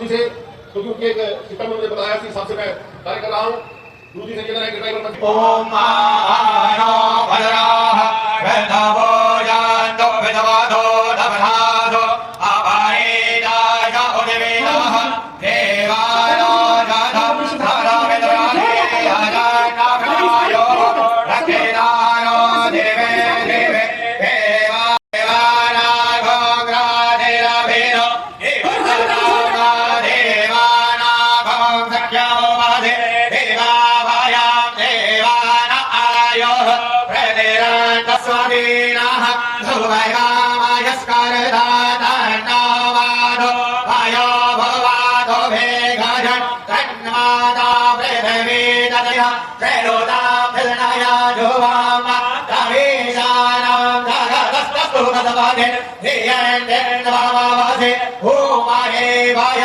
जी से, क्योंकि उनके एक सिस्टम में मुझे बताया कि सबसे मैं कार्य कर रहा हूँ। गुरु जी से कहना है कि ड्राइवर ओम आनो भद्राः वेदवो यान्तो वेदवादो दवधादो अपारेदाय उदिवेदाः देवानो जातः धरा वेदराधे याजाना भद्रायो रकेदानो देवे देवे देवा देवानागो ग्राधिरभिनो देवतानागा देवानागो सख्यावो वादे स्वाधीनः सुभयामायस्करदातन्नवादो भयो भवादो भेगजन् तन्मादा पृथिवी तदयः त्रैलोदां फिल्नया जुवाम तमीशानां जगतस्तस्तु गतवादे धियन्तेन भावावसे भूमहे भय